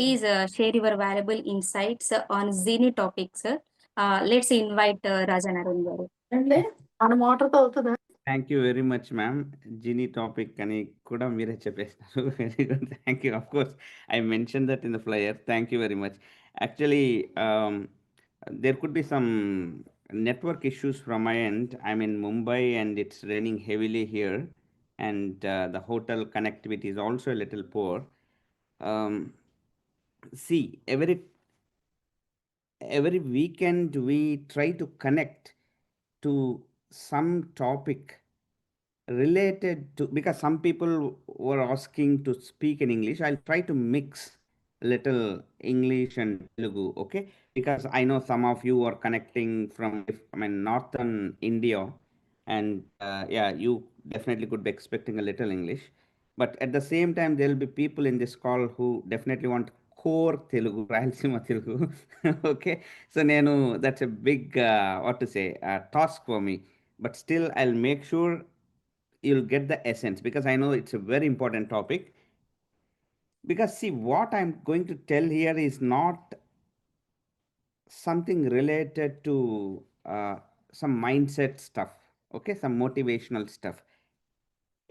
Please share your valuable insights on Zini topics. Let's invite Rajanarun garu. మన motor అవుతుందా? Thank you very much ma'am. Genie topic అని కూడా మీరే చెప్పేసినారు. Very good, thank you. Of course I mention that in the flyer. Thank you very much. Actually there could be some network issues from my end. I'm in Mumbai and it's raining heavily here, and the hotel connectivity is also a little poor. Um, See, every weekend we try to connect to some topic related to, because some people were asking to speak in English. I'll try to mix little English and Telugu, okay? Because I know some of you are connecting from, northern India, and yeah, you definitely could be expecting a little English. But at the same time, there will be people in this call who definitely want core Telugu, Rayalaseema Telugu, okay? So, Nenu, that's a big, what to say, task for me. But still, I'll make sure you'll get the essence, because I know it's a very important topic. Because see, what I'm going to tell here is not something related to some mindset stuff, okay, some motivational stuff.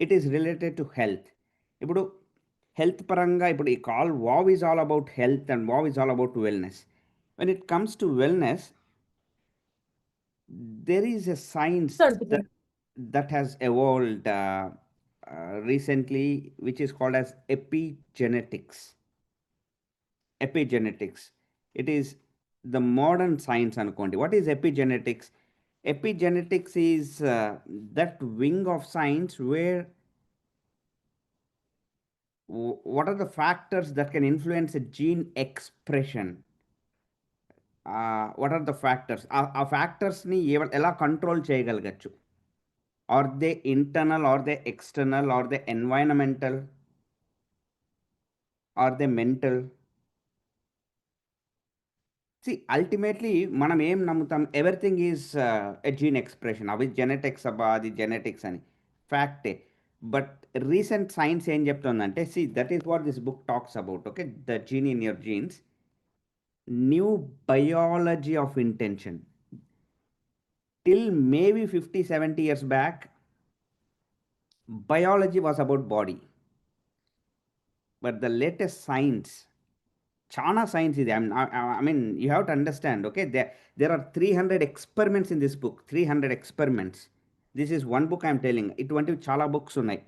It is related to health. ఇప్పుడు health పరంగా ఇప్పుడు ఈ call wow is all about health and wow is all about wellness. When it comes to wellness, there is a science that has evolved recently, which is called as epigenetics. Epigenetics. It is the modern science anukondi. What is epigenetics? Epigenetics is that wing of science where what are the factors that can influence a gene expression? What are the factors? ఆ ఫ్యాక్టర్స్ని ఎలా control చేయగలగచ్చు? Are they internal, are they external, are they environmental, are they mental? See, ultimately, మనం ఏం నమ్ముతాం? Everything is a gene expression. అవి genetics అబ్బా, అది genetics అని ఫ్యాక్టే. But recent science ఏం చెప్తుందంటే, see that is what this book talks about, okay? The gene in your genes, new biology of intention. Till maybe 50-70 years back, biology was about body. But the latest science, chana science is, I mean, you have to understand, okay? There are 300 experiments in this book, 300 experiments. This is one book I'm telling. ఇటువంటి చాలా books ఉన్నాయి.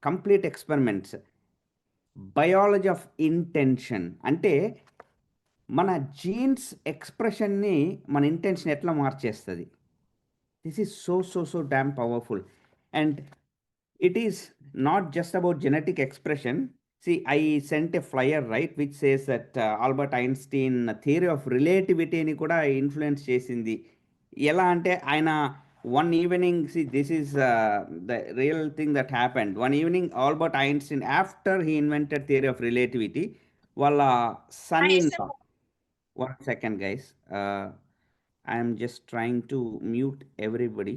Complete experiments. Biology of intention. అంటే మన jeans ఎక్స్ప్రెషన్ని మన intention ఎట్లా మార్చేస్తుంది. This is so damn powerful. And it is not just about genetic expression. See, I sent a flyer, right, which says that Albert Einstein theory of relativity ni kuda influence chesindi. Ela ante aina one evening, see, this is the real thing that happened. One evening, Albert Einstein, after he invented theory of relativity, wala son-in-law. 1 second, guys. I am just trying to mute everybody.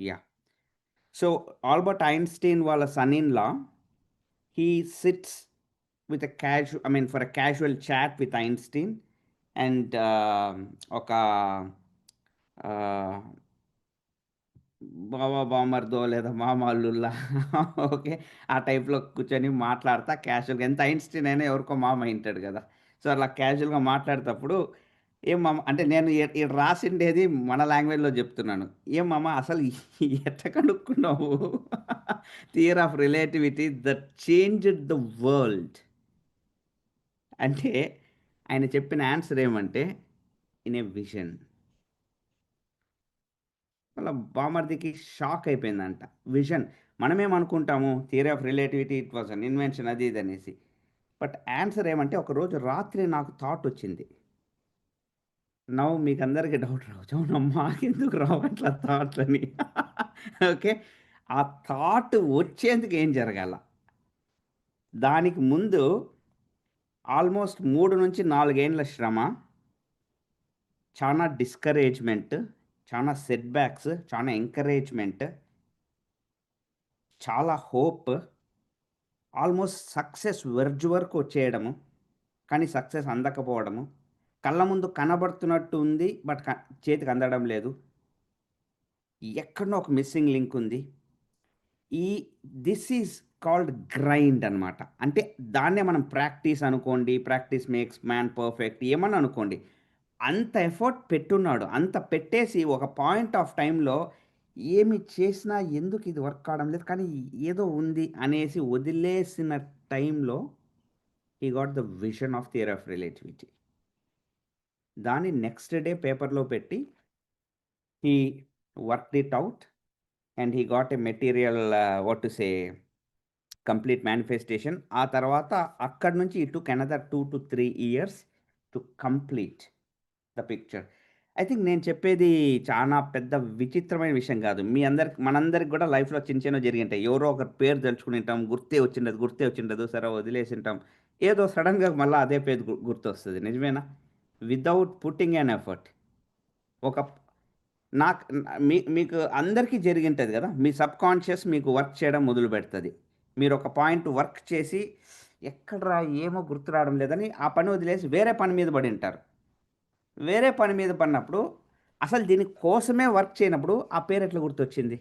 Yeah. So Albert Einstein వాళ్ళ son-in-law, he sits with a casual, for a casual chat with Einstein, and ఒక బావా బామర్దో లేదా మామల్లుల్లా, okay, ఆ టైప్లో కూర్చొని మాట్లాడతా క్యాజువల్గా. ఎంత ఐన్స్టీన్ అయినా ఎవరికో మామ అయింటాడు కదా. సో అలా క్యాజువల్గా మాట్లాడేటప్పుడు, ఏం మామ అంటే, నేను రాసిండేది మన లాంగ్వేజ్లో చెప్తున్నాను. ఏం మామ అసలు ఎట్ట కనుక్కున్నావు theory of relativity that changed the world అంటే, ఆయన చెప్పిన ఆన్సర్ ఏమంటే, ఇన్ ఏ విజన్. వాళ్ళ బామర్దికి షాక్ అయిపోయిందంట. విజన్. మనమేమనుకుంటాము theory of relativity it was an invention, అది ఇది అనేసి. బట్ ఆన్సర్ ఏమంటే, ఒకరోజు రాత్రి నాకు థాట్ వచ్చింది. నవ్వు మీకు అందరికీ డౌట్ రావచ్చు, అవునా మాకెందుకు రావట్లా థాట్లని ఓకే. ఆ థాట్ వచ్చేందుకు ఏం జరగాల? దానికి ముందు ఆల్మోస్ట్ 3 నుంచి 4 ఏండ్ల శ్రమ, చాలా డిస్కరేజ్మెంట్, చాలా సెట్ బ్యాక్స్, చాలా ఎంకరేజ్మెంట్, చాలా హోప్, ఆల్మోస్ట్ సక్సెస్ వెర్జ్ వరకు వచ్చేయడము, కానీ సక్సెస్ అందకపోవడము, కళ్ళ ముందు కనబడుతున్నట్టు ఉంది, బట్ చేతికి అందడం లేదు. ఎక్కడనో ఒక మిస్సింగ్ లింక్ ఉంది. దిస్ ఈజ్ కాల్డ్ గ్రైండ్ అనమాట. అంటే దాన్నే మనం ప్రాక్టీస్ అనుకోండి, ప్రాక్టీస్ మేక్స్ మ్యాన్ పర్ఫెక్ట్ ఏమన్నా అనుకోండి. అంత ఎఫర్ట్ పెట్టున్నాడు. అంత పెట్టేసి ఒక పాయింట్ ఆఫ్ టైంలో ఏమి చేసినా ఎందుకు ఇది వర్క్ కావడం లేదు, కానీ ఏదో ఉంది అనేసి వదిలేసిన టైంలో he got the vision of theory of relativity. దాన్ని నెక్స్ట్ డే పేపర్లో పెట్టి he worked it out and he got a material what to say complete manifestation. ఆ తర్వాత అక్కడి నుంచి it took another 2 to 3 years to complete the picture. I think నేను చెప్పేది చాలా పెద్ద విచిత్రమైన విషయం కాదు. మనందరికి కూడా లైఫ్లో చిన్న చిన్న జరిగింటాయి. ఎవరో ఒకరి పేరు తెలుసుకునింటాం, గుర్తే వచ్చిండదు, సరే వదిలేసింటాం. ఏదో సడన్గా మళ్ళీ అదే పేరు గుర్తొస్తుంది. నిజమేనా? Without putting an effort. ఒక నాకు మీకు అందరికీ జరిగింటుంది కదా, మీ సబ్ కాన్షియస్ మీకు వర్క్ చేయడం మొదలు పెడుతుంది. మీరు ఒక పాయింట్ వర్క్ చేసి ఎక్కడరా ఏమో గుర్తు రావడం లేదని ఆ పని వదిలేసి వేరే పని మీద పడి ఉంటారు. వేరే పని మీద పడినప్పుడు అసలు దీనికోసమే వర్క్ చేయనప్పుడు ఆ పేరు ఎట్లా గుర్తొచ్చింది?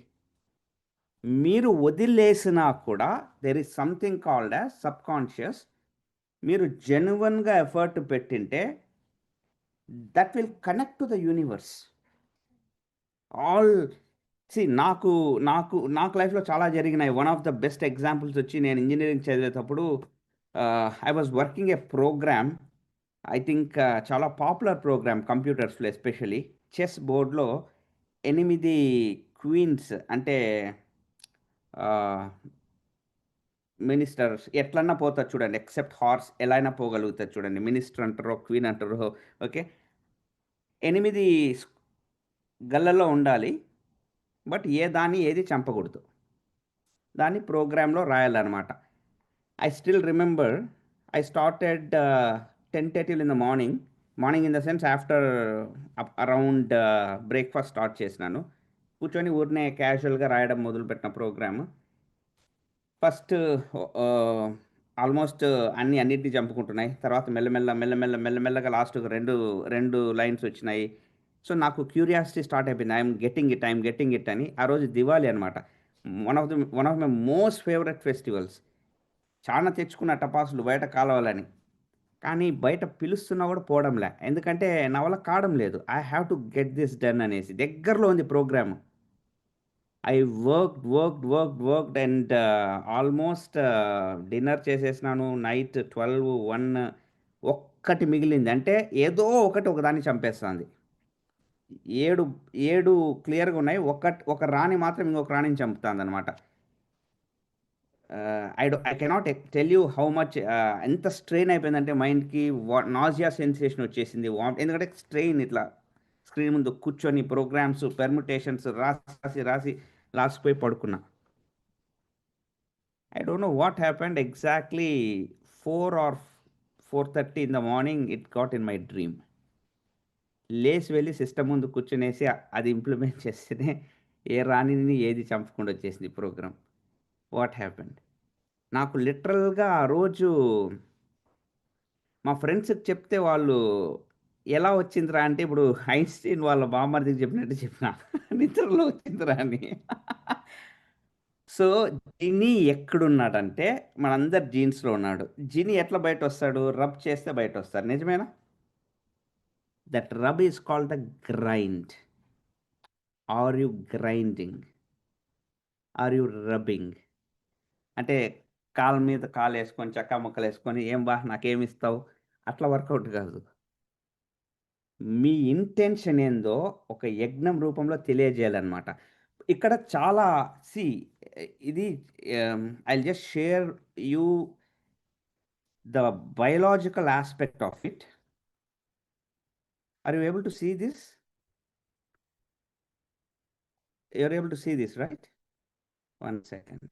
మీరు వదిలేసినా కూడా there is something called as sub conscious. మీరు జెన్యున్గా ఎఫర్ట్ పెట్టింటే that will connect to the universe. All నాకు నాకు నాకు లైఫ్లో చాలా జరిగినాయి. One of the best examples వచ్చి, నేను ఇంజనీరింగ్ చదివేటప్పుడు I was working a program. I think చాలా పాపులర్ ప్రోగ్రామ్ కంప్యూటర్స్లో, ఎస్పెషలీ చెస్ బోర్డ్లో 8 క్వీన్స్ అంటే మినిస్టర్స్ ఎట్లన్నా పోతారు చూడండి, ఎక్సెప్ట్ హార్స్ ఎలా అయినా పోగలుగుతారు చూడండి. మినిస్టర్ అంటారో క్వీన్ అంటారో, ఓకే. 8 గళ్ళల్లో ఉండాలి, బట్ ఏది చంపకూడదు. దాన్ని ప్రోగ్రాంలో రాయాలన్నమాట. I still remember I started 10:30 in the morning in the sense after around breakfast start చేసినాను. కూర్చొని ఊరినే క్యాజువల్గా రాయడం మొదలుపెట్టిన ప్రోగ్రామ్. ఫస్ట్ ఆల్మోస్ట్ అన్నిటిని చంపుకుంటున్నాయి. తర్వాత మెల్లమెల్లగా లాస్ట్‌కి రెండు లైన్స్ వచ్చినాయి. సో, నాకు క్యూరియాసిటీ స్టార్ట్ అయిపోయింది. ఐఎమ్ గెట్టింగ్ ఇట్ అని. ఆ రోజు దివాళీ అనమాట. One of my most favourite festivals. చాలా తెచ్చుకున్న టపాసులు బయట కాలవాలని. కానీ బయట పిలుస్తున్నా కూడా పోవడంలే. ఎందుకంటే నా వల్ల కావడం లేదు. I have to get this done అనేసి. దగ్గరలో ఉంది program. I worked and almost dinner చేసేసినాను. నైట్ 12, 1 ఒక్కటి మిగిలింది. అంటే ఏదో ఒకదాన్ని చంపేస్తుంది. 7 క్లియర్‌గా ఉన్నాయి. ఒక రాణి మాత్రం ఇంకొక రాణిని చంపుతాందనమాట. I cannot tell you how much ఎంత స్ట్రెయిన్ అయిపోయిందంటే మైండ్‌కి నాసియా సెన్సేషన్ వచ్చేసింది. ఎందుకంటే స్ట్రెయిన్ ఇట్లా స్క్రీన్ ముందు కూర్చొని ప్రోగ్రామ్స్, పెర్ముటేషన్స్ రాసి లాస్ట్‌కి పోయి పడుకున్నా. I don't know what happened exactly. 4 or 4:30 in the morning it got in my dream. లేసి వెళ్ళి సిస్టమ్ ముందు కూర్చొనేసి అది ఇంప్లిమెంట్ చేస్తేనే ఏ రాణిని ఏది చంపకుండా వచ్చేసింది ప్రోగ్రామ్. What happened? నాకు లిటరల్‌గా ఆ రోజు మా ఫ్రెండ్స్‌కి చెప్తే వాళ్ళు ఎలా వచ్చిందిరా అంటే, ఇప్పుడు ఐన్‌స్టీన్ వాళ్ళ బామ్మర్దికి చెప్పినట్టు చెప్పిన. నిద్రలో వచ్చిందిరా అని. సో, జినీ ఎక్కడున్నాడంటే మనందరి జీన్స్‌లో ఉన్నాడు. జినీ ఎట్లా బయటొస్తాడు? రబ్ చేస్తే బయటొస్తాడు. నిజమేనా? That rub is called the grind. Are you grinding? Are you rubbing? అంటే కాలు మీద కాలేసుకొని, చక్కా ముక్కలేసుకొని, "ఏం బా నాకేమిస్తావు?" అట్లా వర్కౌట్ కాదు. మీ ఇంటెన్షన్ ఏందో ఒక యజ్ఞం రూపంలో తెలియజేయాలన్నమాట. ఇక్కడ చాలా ఇది I'll just share you the biological aspect of it. Are you able to see this? You are able to see this, right? 1 second.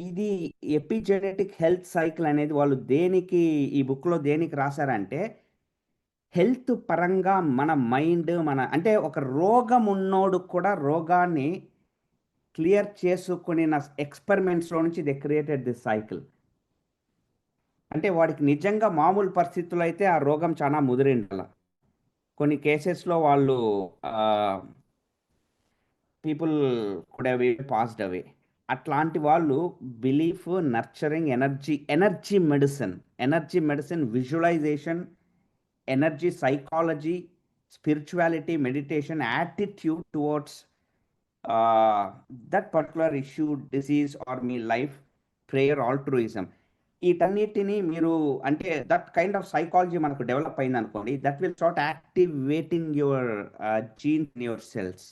ఇది ఎపిజెనెటిక్ హెల్త్ సైకిల్ అనేది వాళ్ళు ఈ బుక్‌లో దేనికి రాసారంటే, హెల్త్ పరంగా మన మైండ్ అంటే ఒక రోగం ఉన్నోడు కూడా రోగాన్ని క్లియర్ చేసుకుని ఎక్స్పెరిమెంట్స్లో నుంచి దే క్రియేటెడ్ దిస్ సైకిల్. అంటే వాడికి నిజంగా మామూలు పరిస్థితుల్లో అయితే ఆ రోగం చాలా ముదిరిండాల. కొన్ని కేసెస్లో వాళ్ళు people could have passed away. అట్లాంటి వాళ్ళు belief, nurturing, energy medicine, visualization, energy psychology, spirituality, meditation, attitude towards that particular issue, disease or మీ లైఫ్, ప్రేయర్, ఆల్ట్రూయిజం, వీటన్నిటిని మీరు అంటే దట్ కైండ్ ఆఫ్ సైకాలజీ మనకు డెవలప్ అయింది అనుకోండి, that will start activating your genes in your cells.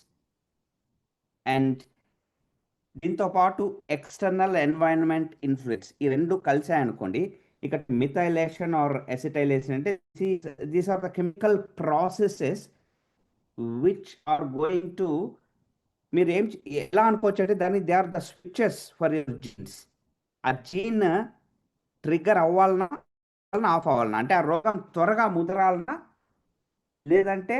And దీంతో పాటు external environment influence, ఈ రెండు కలిసాయనుకోండి, ఇక్కడ మిథైలేషన్ ఆర్ ఎసిటైలేషన్ అంటే these are the chemical processes which are going to, మీరు ఎలా అనుకోవచ్చు అంటే దాన్ని they are the switches for your genes. ఆ జీన్ ట్రిగ్గర్ అవ్వాలన్నా ఆఫ్ అవ్వాలన్నా, అంటే ఆ రోగం త్వరగా ముదరాలన్నా లేదంటే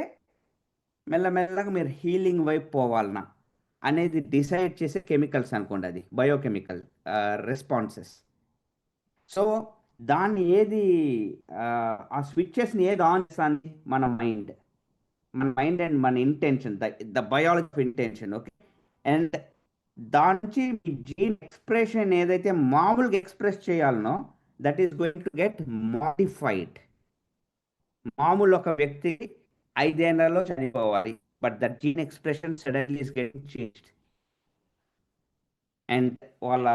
మెల్లమెల్లగా మీరు హీలింగ్ వైపు పోవాలన్నా అనేది డిసైడ్ చేసే కెమికల్స్ అనుకోండి, అది బయోకెమికల్ రెస్పాన్సెస్. సో దాన్ని ఆ స్విచ్చెస్ని ఏది ఆన్ చేస్తుంది? మన మైండ్ అండ్ మన intention, the biology of intention. Okay, and దాని నుంచి మీ జీన్ ఎక్స్ప్రెషన్ ఏదైతే మామూలుగా ఎక్స్ప్రెస్ చేయాలనో that is going to get modified. మామూలు ఒక వ్యక్తి 5 ఏళ్లలో చనిపోవాలి, but that gene expression suddenly is getting changed. And వాళ్ళ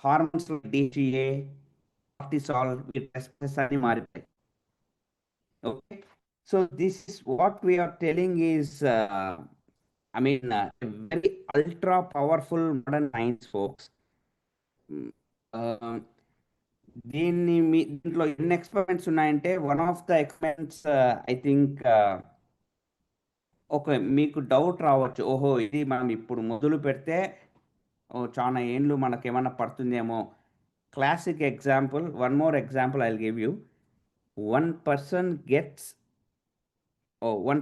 హార్మోన్స్ DHEA, కార్టిసాల్, వీటి అన్ని మారిపోయాయి. ఓకే, so this is what we are telling is very ultra powerful modern science, folks. దీంట్లో ఎన్ని ఎక్స్పెరిమెంట్స్ ఉన్నాయంటే, one of the experiments I think మీకు doubt రావచ్చు, ఓహో ఇది మనం ఇప్పుడు మొదలు పెడితే చాలా ఏండ్లు మనకేమన్నా పడుతుందేమో. Classic example, one more example I will give you. One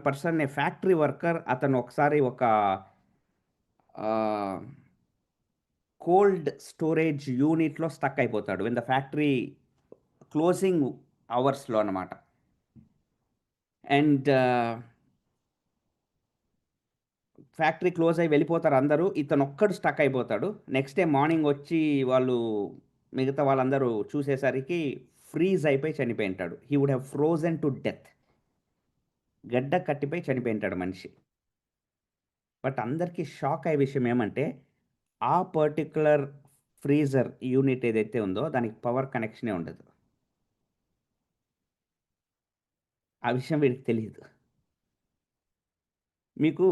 person a factory worker, అతను ఒకసారి ఒక కోల్డ్ స్టోరేజ్ యూనిట్లో స్టక్ అయిపోతాడు వెన్ ద ఫ్యాక్టరీ క్లోజింగ్ అవర్స్లో అనమాట. అండ్ ఫ్యాక్టరీ క్లోజ్ అయ్యి వెళ్ళిపోతారు అందరూ, ఇతను ఒక్కడు స్టక్ అయిపోతాడు. నెక్స్ట్ డే మార్నింగ్ వచ్చి మిగతా వాళ్ళందరూ చూసేసరికి ఫ్రీజ్ అయిపోయి చనిపోయి ఉంటాడు. He would have frozen to death. గడ్డ కట్టిపోయి చనిపోయి ఉంటాడు మనిషి. బట్ అందరికీ షాక్ అయ్యే విషయం ఏమంటే, ఆ పర్టికులర్ ఫ్రీజర్ యూనిట్ ఏదైతే ఉందో దానికి పవర్ కనెక్షనే ఉండదు. ఆ విషయం వీడికి తెలియదు. మీకు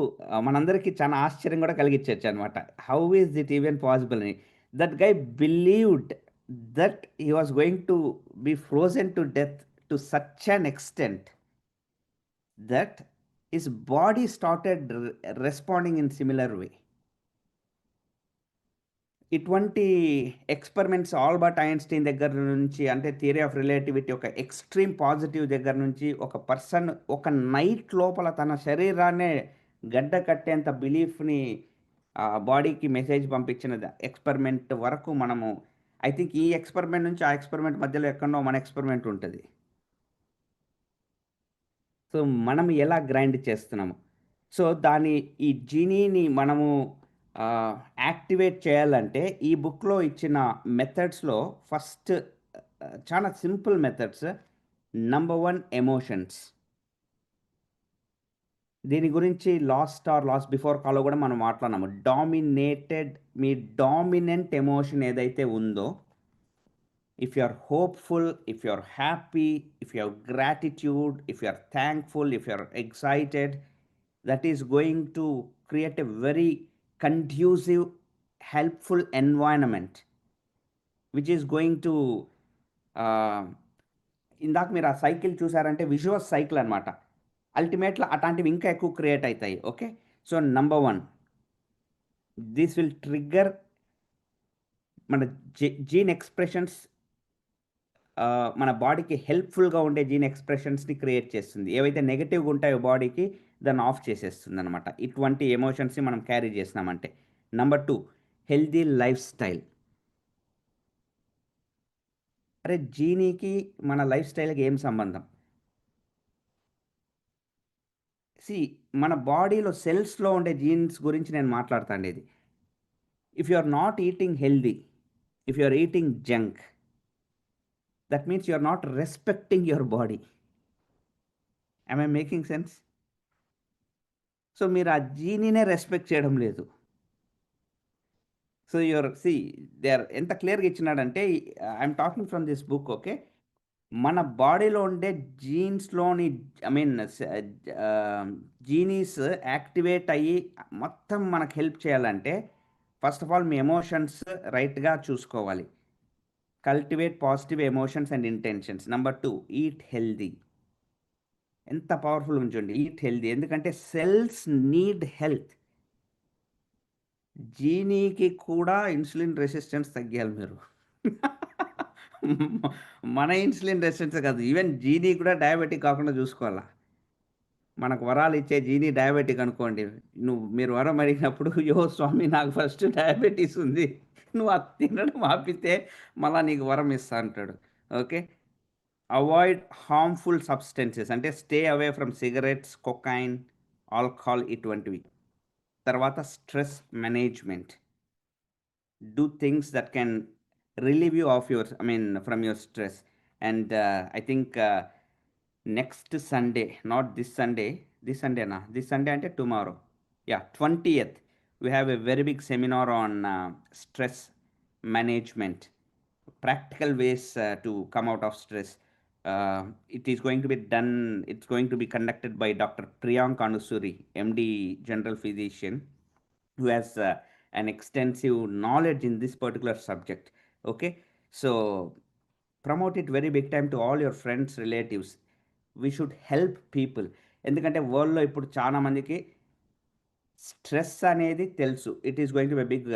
మనందరికీ చాలా ఆశ్చర్యం కూడా కలిగించవచ్చు అనమాట. How is it even possible అని. That guy believed that he was going to be frozen to death to such an extent that his body started responding in similar way. ఇటువంటి ఎక్స్పెరిమెంట్స్ ఆల్బర్ట్ ఐన్స్టీన్ దగ్గర నుంచి, అంటే theory of relativity ఒక extreme positive దగ్గర నుంచి, ఒక person ఒక night లోపల తన శరీరాన్నే గడ్డ కట్టేంత బిలీఫ్ని బాడీకి మెసేజ్ పంపించిన ఎక్స్పెరిమెంట్ వరకు మనము, ఐ థింక్ ఈ ఎక్స్పెరిమెంట్ నుంచి ఆ ఎక్స్పెరిమెంట్ మధ్యలో ఎక్కడో మన ఎక్స్పెరిమెంట్ ఉంటుంది. సో మనం ఎలా గ్రైండ్ చేస్తున్నాము, సో ఈ జీనీని మనము యాక్టివేట్ చేయాలంటే ఈ బుక్లో ఇచ్చిన మెథడ్స్లో ఫస్ట్ చాలా సింపుల్ మెథడ్స్. Number 1, emotions. దీని గురించి లాస్ట్ బిఫోర్ కాల్లో కూడా మనం మాట్లాడినాము. మీ డామినెంట్ ఎమోషన్ ఏదైతే ఉందో, if you are hopeful, if you are happy, if you are gratitude, if you are thankful, if you are excited, that is going to create a very conducive, helpful environment which is going to ఇందాక మీరు ఆ cycle చూసారంటే విజువస్ cycle అనమాట. అల్టిమేట్గా అట్లాంటివి ఇంకా ఎక్కువ create అవుతాయి. Okay, so number 1, this will trigger మన జీన్ ఎక్స్ప్రెషన్స్ మన బాడీకి హెల్ప్ఫుల్గా ఉండే జీన్ ఎక్స్ప్రెషన్స్ని క్రియేట్ చేస్తుంది. ఏవైతే నెగటివ్గా ఉంటాయో బాడీకి దాన్ని ఆఫ్ చేసేస్తుంది అనమాట, ఇటువంటి ఎమోషన్స్ని మనం క్యారీ చేసినామంటే. Number 2, healthy life style. అరే జీనీకి మన లైఫ్ స్టైల్కి ఏం సంబంధం? మన బాడీలో సెల్స్లో ఉండే జీన్స్ గురించి నేను మాట్లాడతాను. ఇది if you are not eating healthy, if you are eating junk, that means you are not respecting your body. I making sense? So మీరు ఆ జీనీనే రెస్పెక్ట్ చేయడం లేదు. సో దే ఆర్ ఎంత క్లియర్గా ఇచ్చినాడంటే, I'm talking from this book. Okay, మన బాడీలో ఉండే జీన్స్లోని జీనీస్ యాక్టివేట్ అయ్యి మొత్తం మనకు హెల్ప్ చేయాలంటే ఫస్ట్ ఆఫ్ ఆల్ మీ ఎమోషన్స్ రైట్గా చూసుకోవాలి. Cultivate positive emotions and intentions. Number 2, eat healthy. ఎంత పవర్ఫుల్ ఉంచండి, ఈట్ హెల్దీ. ఎందుకంటే సెల్స్ నీడ్ హెల్త్. జీనీకి కూడా ఇన్సులిన్ రెసిస్టెన్స్ తగ్గాలి మీరు. మన ఇన్సులిన్ రెసిస్టెన్స్ కాదు, ఈవెన్ జీనీ కూడా డయాబెటిక్ కాకుండా చూసుకోవాలా. మనకు వరాలు ఇచ్చే జీనీ డయాబెటిక్ అనుకోండి, మీరు వరం అడిగినప్పుడు, యో స్వామి నాకు ఫస్ట్ డయాబెటీస్ ఉంది, నువ్వు అది తినడం ఆపితే మళ్ళీ నీకు వరం ఇస్తా అంటాడు. ఓకే, అవాయిడ్ హార్మ్ఫుల్ సబ్స్టెన్సెస్, అంటే stay away from cigarettes, cocaine, alcohol, ఇటువంటివి. తర్వాత stress management. Do things that can relieve you of your, from your stress. And I think next Sunday, not this Sunday, this Sunday ante tomorrow, yeah, 20th, we have a very big seminar on stress management, practical ways to come out of stress. It's going to be conducted by Dr. Priyank Anusuri, MD, general physician, who has an extensive knowledge in this particular subject. Okay, so promote it very big time to all your friends, relatives. We should help people. ఎందుకంటే వరల్డ్లో ఇప్పుడు చాలా మందికి stress అనేది తెలుసు. It is going to be big,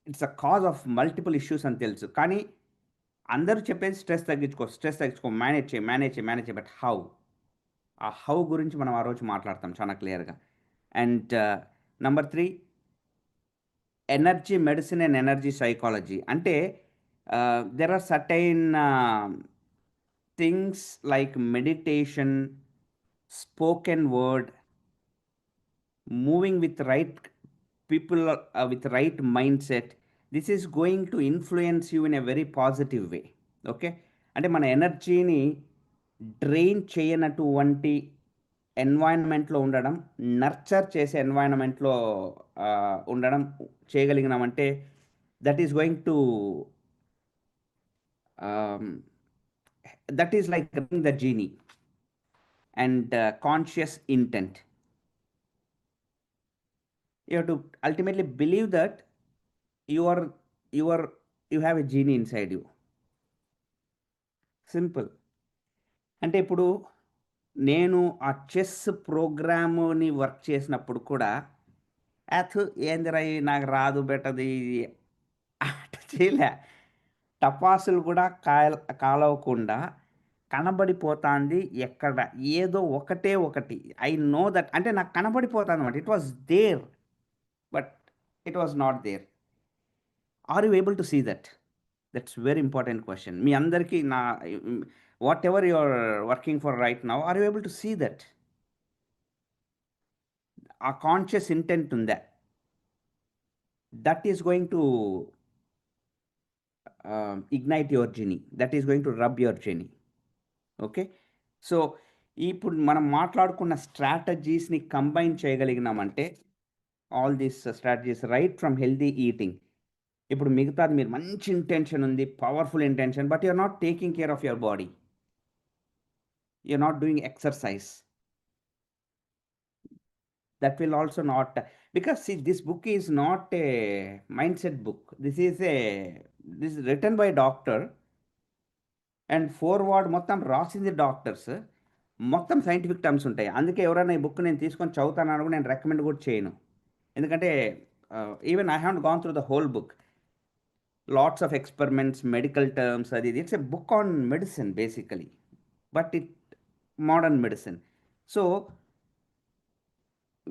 it's a cause of multiple issues అని తెలుసు. కానీ అందరూ చెప్పేది స్ట్రెస్ తగ్గించుకో, మేనేజ్ చేయి. బట్ ఆ హౌ గురించి మనం ఆ రోజు మాట్లాడతాం చాలా క్లియర్గా. And number 3, energy medicine and energy psychology. అంటే there are certain things like meditation, spoken word, moving with right people, with right mind set. This is going to influence you in a very positive way. Okay, అంటే మన ఎనర్జీని drain చేయనటువంటి ఎన్వైరన్మెంట్లో ఉండడం, nurture చేసే ఎన్వైరన్మెంట్లో ఉండడం చేయగలిగినామంటే that is going to that is like the genie and conscious intent. You have to ultimately believe that you have a genie inside you. Simple. అంటే ఇప్పుడు నేను ఆ చెస్ ప్రోగ్రాముని వర్క్ చేసినప్పుడు కూడా ఏందిరా నాకు రాదు బెటది అట చేయలే. టపాసులు కూడా కాలవకుండా కనబడిపోతుంది ఎక్కడ, ఏదో ఒకటి. ఐ నో దట్, అంటే నాకు కనబడిపోతుంది అనమాట. It was there but it was not there. Are you able to see that? That's very important question. మీ అందరికీ whatever you are working for right now, are you able to see that? ఆ conscious intent ఉందా? That is going to ignite your genie, that is going to rub your genie. Okay, so ఇప్పుడు మనం మాట్లాడుకున్న స్ట్రాటజీస్ని combine చేయగలిగినామంటే, all these strategies right from healthy eating. ఇప్పుడు మిగతాది మీరు మంచి ఇంటెన్షన్ ఉంది, powerful intention, but you're not taking care of your body, you're not doing exercise. That will also not, because see, this book is not a mindset book. This is written by doctor, and forward మొత్తం రాసింది doctors, మొత్తం scientific terms ఉంటాయి. అందుకే ఎవరైనా ఈ book నేను తీసుకొని చదువుతానని కూడా నేను రికమెండ్ కూడా చేయను. ఎందుకంటే even I have gone through the whole book. lots of experiments, medical terms. It's a book on medicine basically, but it modern medicine. So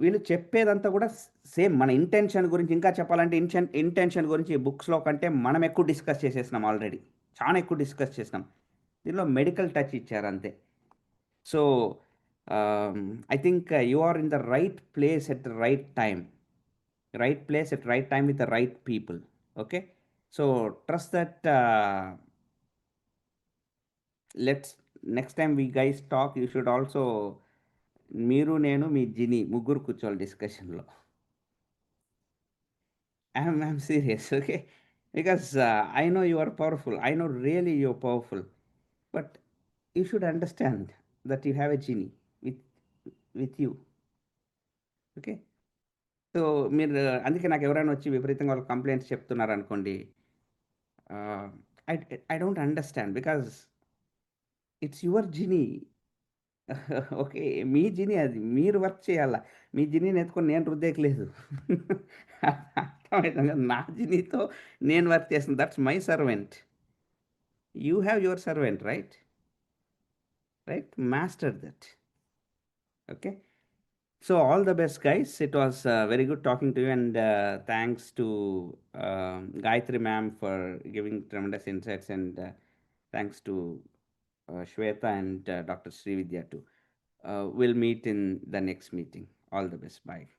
వీళ్ళు చెప్పేదంతా కూడా సేమ్ మన ఇంటెన్షన్ గురించి ఇంకా చెప్పాలంటే ఇంటెన్షన్ గురించి ఈ బుక్స్లో కంటే మనం ఎక్కువ డిస్కస్ చేసేసినాం ఆల్రెడీ, చాలా ఎక్కువ డిస్కస్ చేసినాం. దీనిలో మెడికల్ టచ్ ఇచ్చారు అంతే. So I think you are in the right place at the right time, right place at right time with the right people. Okay, so trust that. Let's next time we guys talk, you should also, మీరు నేను మీ జిని ముగ్గురు కూర్చోవాలి డిస్కషన్లో. I'm serious, okay? Because I know you are powerful. I know really you're powerful. But you should understand that you have a genie with you. Okay? So మీరు అందుకే నాకు ఎవరైనా వచ్చి విపరీతంగా వాళ్ళు కంప్లైంట్స్ చెప్తున్నారు అనుకోండి, I don't understand because it's your Gini. Okay, me Gini అది, మీరు వర్క్ చేయాలా. మీ జినీని ఎత్తుకొని నేను రుద్దేయట్లేదు. అర్థమవుతుంది కదా, నా జినీతో నేను వర్క్ చేస్తాను. That's my servant. You have your servant, right? Right, master that. Okay, so all the best guys. It was very good talking to you, and thanks to Gayatri ma'am for giving tremendous insights, and thanks to Shweta and Dr. Srividya too. We'll meet in the next meeting. All the best. Bye.